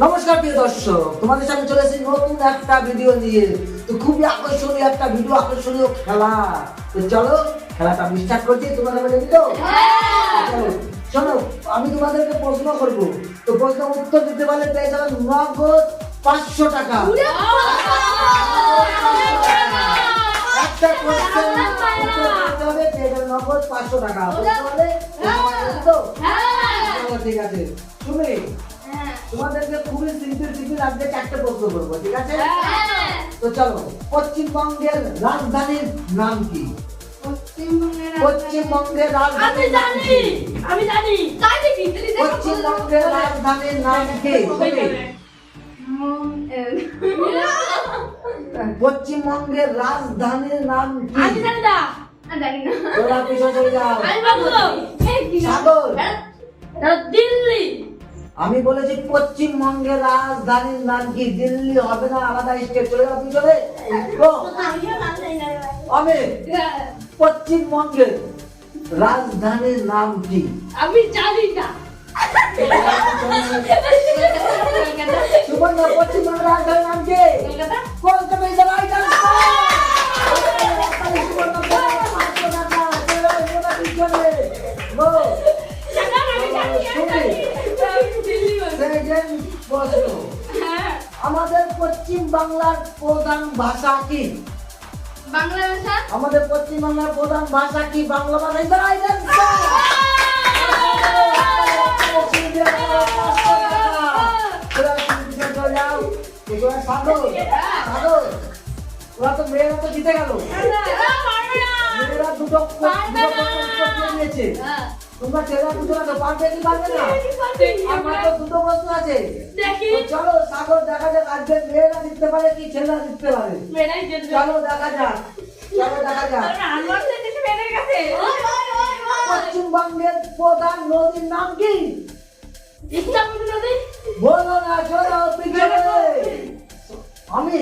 নমস্কার প্রিয় দর্শক, তোমাদের সামনে চলে এসেছি নতুন একটা ভিডিও নিয়ে। তো খুবই আকর্ষণীয় একটা ভিডিও, আকর্ষণীয় খেলা। তো চলো খেলাটা স্টার্ট করছি। তোমরা রেডি তো? চলো শোনো, আমি তোমাদেরকে প্রশ্ন করব। তো প্রশ্ন উত্তর দিতে পারলে পেয়ে যাবেন নগদ 500 টাকা। একটা কোশ্চেন উত্তর দিতে হবে, পেয়ে যাবেন নগদ 500 টাকা। বুঝতে পারলে? তো চলো ঠিক আছে। তুমি তোমাদেরকে খুবই সিম্পল আজকে 4টে প্রশ্ন করবো, ঠিক আছে? তো চলো, পশ্চিমবঙ্গের রাজধানীর নাম কি? পশ্চিমবঙ্গের রাজধানীর নাম কি? আমি জানি পশ্চিমবঙ্গের রাজধানীর নাম কি? পশ্চিমবঙ্গের রাজধানীর নাম কি? আমি জানি না তোরা পিছনে চলে যাও। আমি বলবো সাগর, দিল্লি। আমি বলেছি পশ্চিমবঙ্গের রাজধানীর নাম কি? দিল্লি হবে না, আলাদা স্টেট। চলে যাও পিছনে। আমি পশ্চিমবঙ্গের রাজধানীর নাম কি? আমি জানি না সুবর্ণ, পশ্চিমবঙ্গের রাজধানীর নাম কি? Kolkata. Kolkata is the right answer. সুবর্ণ, 500 টাকা। চলে যাও পিছনে। গো। সেকেন্ড প্রশ্ন, আমাদের পশ্চিম বাংলার প্রধান ভাষা কি? বাংলা ভাষা। আমাদের পশ্চিম বাংলার প্রধান ভাষা কি? বাংলা ভাষা is the right answer. ওরা তো মেয়েরা তো জিতে গেল। মেয়েরা দুটো নিয়েছে। তোমরা ছেলেরা দুটো না পারবে কি পারবে না? আমার তো দুটো প্রশ্ন আছে। তো চলো সাগর, দেখা যাক আজকে মেয়েরা জিততে পারে কি ছেলেরা জিততে পারে। চলো দেখা যাক, চলো দেখা যাক। পশ্চিমবঙ্গের প্রধান নদীর নাম কি? বলো না, চলো পিছনে। আমি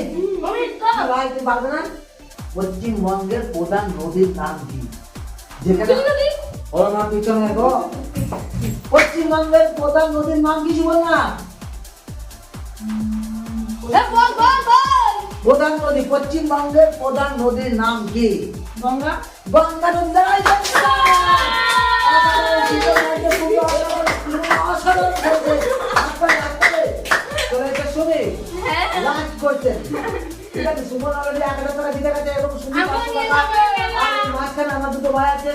রাইতে পারবে না। পশ্চিমবঙ্গের প্রধান নদীর নাম কি? যেখানে বলো না, পিছনে গো। পশ্চিমবঙ্গের প্রধান নদীর নাম কিছু বল না। প্রধান নদী, পশ্চিমবঙ্গের প্রধান নদীর নাম কি? গঙ্গা। গঙ্গা নদী।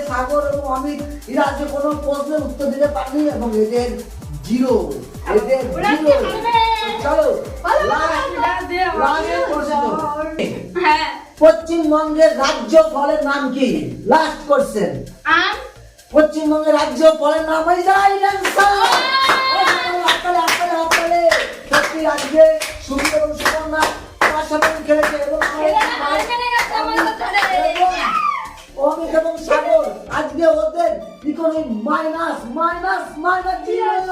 সাগর এবং অমিত এরা আজকে কোনো প্রশ্নের উত্তর দিতে পারেনি এবং এদের জিরো। চলো পশ্চিমবঙ্গের রাজ্য ফলের নাম কি? Last question. পশ্চিমবঙ্গের রাজ্য ফলের নাম সত্যি আজকে সুন্দর এবং সুবর্ণা অসাধারণ খেলেছে এবং অমিত এবং সাগর আজকে ওদের ইকোনমি মাইনাস 0।